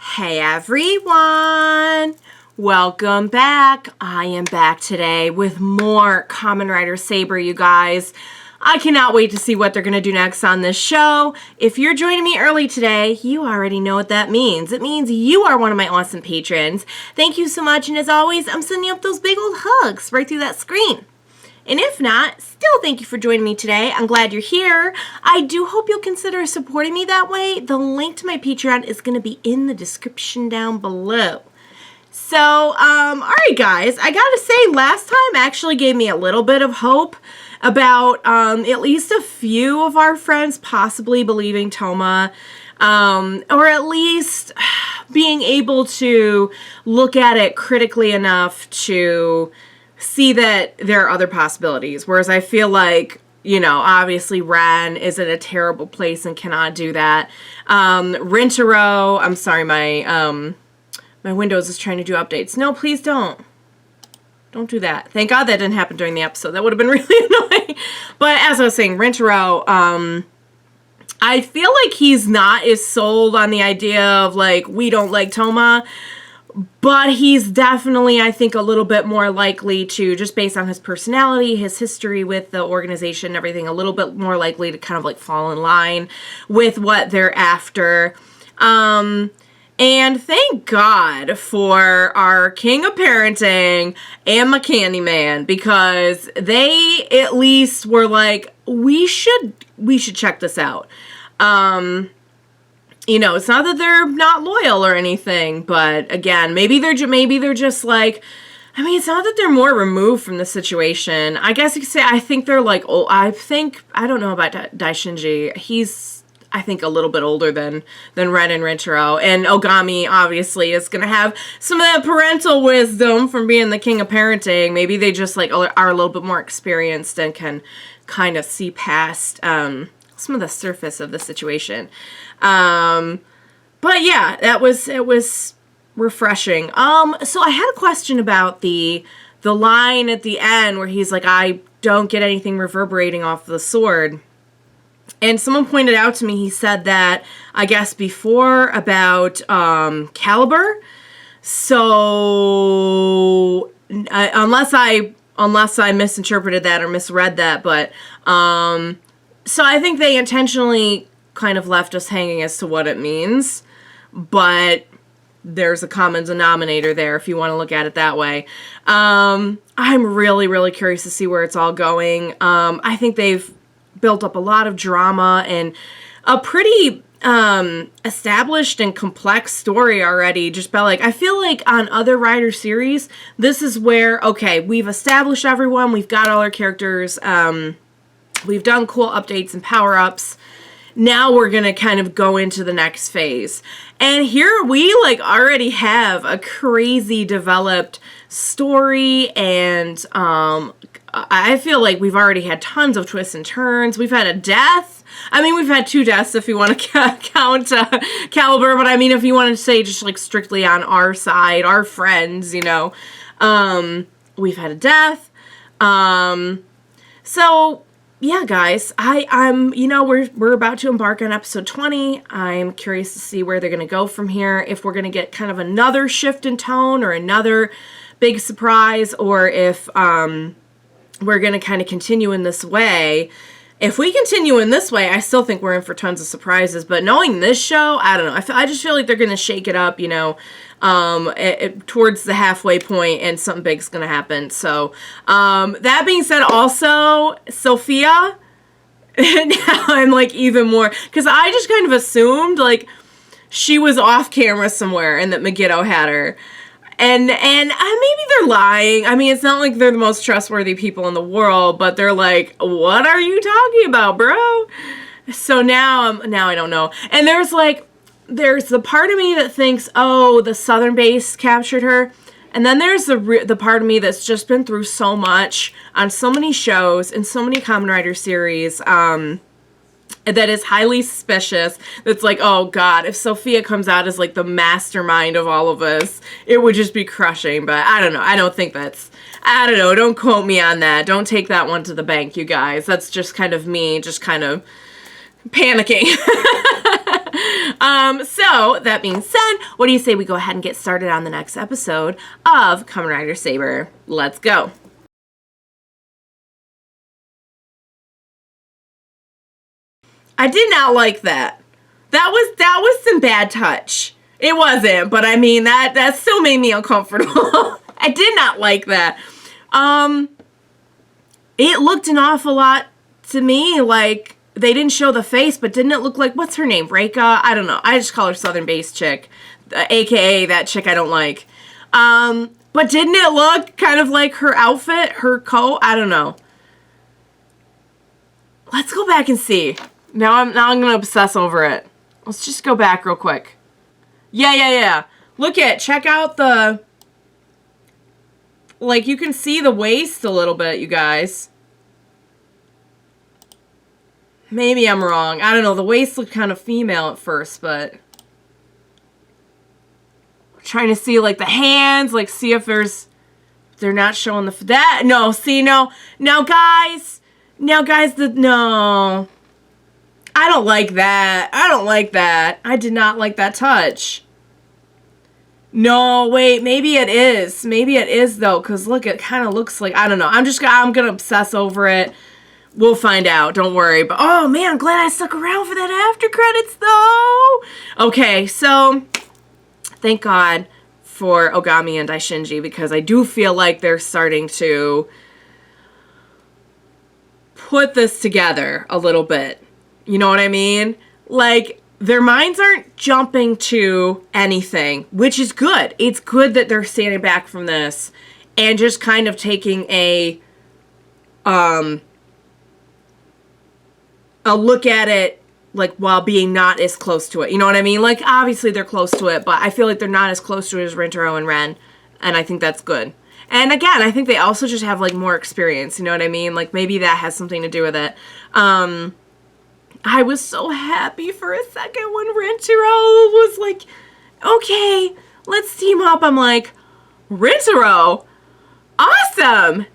Hey everyone! Welcome back. I am back today with more Kamen Rider Saber, you guys. I cannot wait to see what they're going to do next on this show. If you're joining me early today, you already know what that means. It means you are one of my awesome patrons. Thank you so much, and as always, I'm sending you up those big old hugs right through that screen. And if not, still thank you for joining me today. I'm glad you're here. I do hope you'll consider supporting me that way. The link to my Patreon is going to be in the description down below. So, alright guys, I gotta say, last time actually gave me a little bit of hope about at least a few of our friends possibly believing Touma, or at least being able to look at it critically enough to see that there are other possibilities. Whereas I feel like, you know, obviously Ren is in a terrible place and cannot do that. Rintaro, I'm sorry, my Windows is trying to do updates. No, please don't. Don't do that. Thank God that didn't happen during the episode. That would have been really annoying. But as I was saying, Rintaro, I feel like he's not as sold on the idea of, like, we don't like Touma. But he's definitely, I think, a little bit more likely to, just based on his personality, his history with the organization and everything, a little bit more likely to kind of, like, fall in line with what they're after. And thank God for our King of Parenting and my Candyman, because they at least were like, we should check this out. You know, it's not that they're not loyal or anything, but again, maybe they're just like, I mean, it's not that they're more removed from the situation. I guess you could say, I think they're like, oh, I don't know about Daishinji. He's, I think, a little bit older than Ren and Rintaro. And Ogami, obviously, is going to have some of that parental wisdom from being the king of parenting. Maybe they just, like, are a little bit more experienced and can kind of see past some of the surface of the situation. But yeah, it was refreshing. So I had a question about the line at the end where he's like, I don't get anything reverberating off the sword. And someone pointed out to me, he said that, I guess, before about caliber. So unless I misinterpreted that or misread that, but so I think they intentionally kind of left us hanging as to what it means, but there's a common denominator there if you want to look at it that way. I'm really, really curious to see where it's all going. I think they've built up a lot of drama and a pretty established and complex story already. Just by, like, I feel like on other Rider series, this is where, okay, we've established everyone, we've got all our characters, we've done cool updates and power-ups. Now we're going to kind of go into the next phase. And here we, like, already have a crazy developed story, and I feel like we've already had tons of twists and turns. We've had a death. I mean, we've had 2 deaths if you want to count Caliber, but I mean, if you want to say just, like, strictly on our side, our friends, you know, we've had a death. So yeah, guys, I'm, you know, we're about to embark on episode 20. I'm curious to see where they're going to go from here. If we're going to get kind of another shift in tone or another big surprise, or if we're going to kind of continue in this way. If we continue in this way, I still think we're in for tons of surprises. But knowing this show, I don't know. I just feel like they're going to shake it up, you know, towards the halfway point, and something big's going to happen. So, that being said, also, Sophia, now I'm, like, even more, because I just kind of assumed, like, she was off camera somewhere and that Megiddo had her. And maybe they're lying. I mean, it's not like they're the most trustworthy people in the world, but they're like, what are you talking about, bro? So now I don't know. And there's the part of me that thinks, oh, the southern base captured her. And then there's the part of me that's just been through so much on so many shows and so many Kamen Rider series, that is highly suspicious. That's like, oh God, if Sophia comes out as, like, the mastermind of all of this, it would just be crushing. But I don't know. I don't think that's, I don't know. Don't quote me on that. Don't take that one to the bank, you guys. That's just kind of me, just kind of panicking. So, that being said, what do you say we go ahead and get started on the next episode of Kamen Rider Saber? Let's go. I did not like that. That was some bad touch. It wasn't, but I mean, that still made me uncomfortable. I did not like that. It looked an awful lot to me like they didn't show the face, but didn't it look like, what's her name? Reika? I don't know. I just call her Southern Based Chick, aka that chick I don't like. But didn't it look kind of like her outfit, her coat? I don't know. Let's go back and see. Now I'm gonna obsess over it. Let's just go back real quick. Yeah. Check out the, like, you can see the waist a little bit, you guys. Maybe I'm wrong. I don't know. The waist looked kind of female at first, but I'm trying to see, like, the hands, like, see if they're not showing the, no, see, no. Now, guys, no. I don't like that. I did not like that touch. No, wait, maybe it is. Maybe it is, though, because look, it kind of looks like, I don't know. I'm going to obsess over it. We'll find out. Don't worry. But, oh, man, I'm glad I stuck around for that after credits, though. Okay, so thank God for Ogami and Daishinji, because I do feel like they're starting to put this together a little bit. You know what I mean? Like, their minds aren't jumping to anything, which is good. It's good that they're standing back from this and just kind of taking a look at it, like, while being not as close to it. You know what I mean? Like, obviously they're close to it, but I feel like they're not as close to it as Rintaro and Ren, and I think that's good. And again, I think they also just have, like, more experience, you know what I mean? Like, maybe that has something to do with it. I was so happy for a second when Rintaro was like, okay, let's team up. I'm like, Rintaro? Awesome!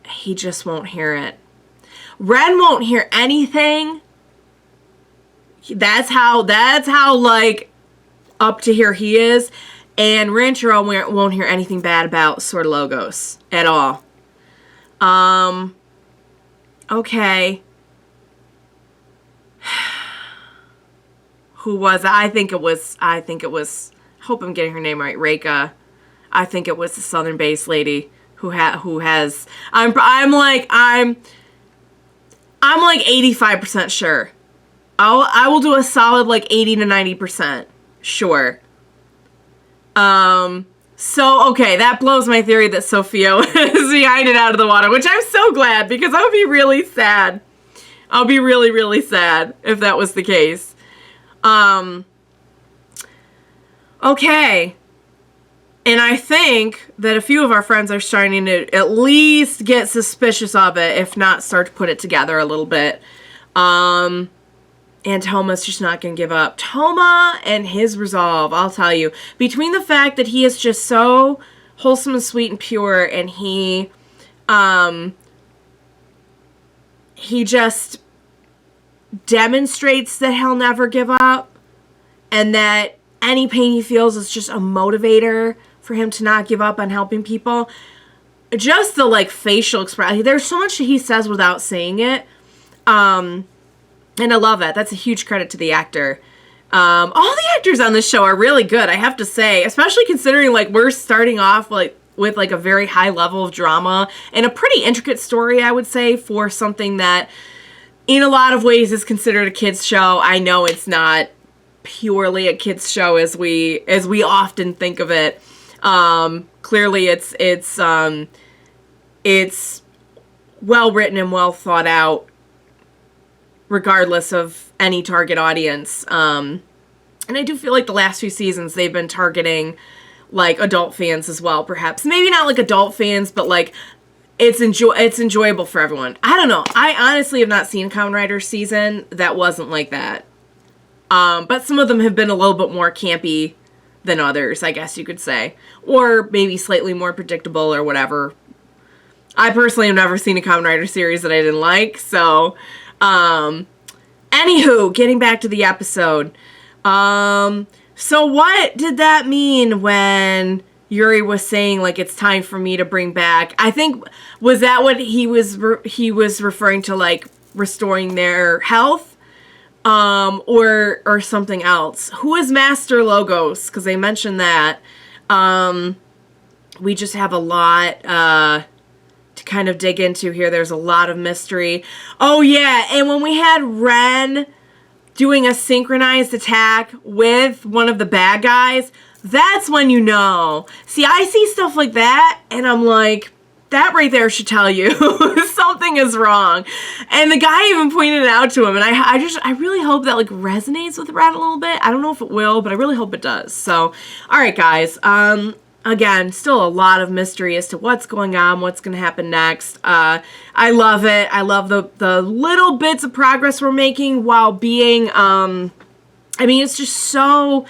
He just won't hear it. Ren won't hear anything. That's how, like, up to here he is. And Rintaro won't hear anything bad about Sorta Logos at all. Okay. Who was it? I think it was, I hope I'm getting her name right, Reika. I think it was the Southern Based lady who has, I'm like 85% sure. I will do a solid, like, 80 to 90%. Sure. So, okay, that blows my theory that Sophia was behind it out of the water, which I'm so glad, because I would be really sad. I'll be really, really sad if that was the case. Okay. And I think that a few of our friends are starting to at least get suspicious of it, if not start to put it together a little bit. And Touma's just not going to give up. Touma and his resolve, I'll tell you. Between the fact that he is just so wholesome and sweet and pure, and he just demonstrates that he'll never give up, and that any pain he feels is just a motivator for him to not give up on helping people. Just the, like, facial expression. There's so much he says without saying it. And I love that. That's a huge credit to the actor. All the actors on this show are really good, I have to say. Especially considering, like, we're starting off, like, with, like, a very high level of drama. And a pretty intricate story, I would say, for something that, in a lot of ways, is considered a kid's show. I know it's not purely a kid's show as we often think of it. Clearly it's well written and well thought out, regardless of any target audience. And I do feel like the last few seasons they've been targeting, like, adult fans as well, perhaps. Maybe not like adult fans, but like it's enjoyable for everyone. I don't know. I honestly have not seen a Kamen Rider season that wasn't like that. But some of them have been a little bit more campy than others, I guess you could say. Or maybe slightly more predictable or whatever. I personally have never seen a Kamen Rider series that I didn't like, so... Anywho, getting back to the episode. So what did that mean when Yuri was saying, like, it's time for me to bring back? I think, was that what he was referring to, like, restoring their health? Or something else? Who is Master Logos? Because they mentioned that. We just have a lot, to kind of dig into here. There's a lot of mystery. Oh, yeah, and when we had Ren doing a synchronized attack with one of the bad guys, that's when you know. See, I see stuff like that, and I'm like, that right there should tell you something is wrong. And the guy even pointed it out to him, and I really hope that, like, resonates with Ren a little bit. I don't know if it will, but I really hope it does. So, all right, guys. Again, still a lot of mystery as to what's going on, what's going to happen next. I love it. I love the little bits of progress we're making while being, I mean, it's just so,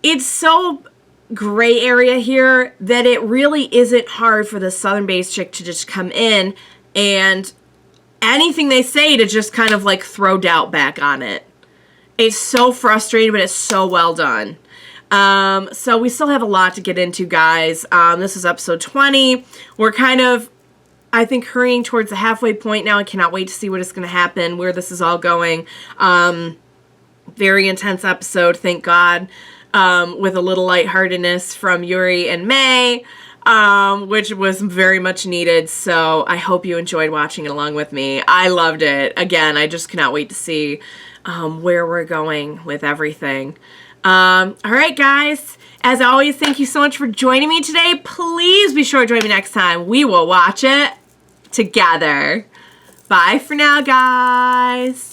it's so gray area here that it really isn't hard for the Southern Base chick to just come in and anything they say to just kind of like throw doubt back on it. It's so frustrating, but it's so well done. So we still have a lot to get into, guys. This is episode 20. We're kind of, I think, hurrying towards the halfway point now. I cannot wait to see what is going to happen, where this is all going. Very intense episode, thank God, with a little lightheartedness from Yuri and May, which was very much needed. So I hope you enjoyed watching it along with me. I loved it. Again, I just cannot wait to see where we're going with everything. All right, guys. As always, thank you so much for joining me today. Please be sure to join me next time. We will watch it together. Bye for now, guys.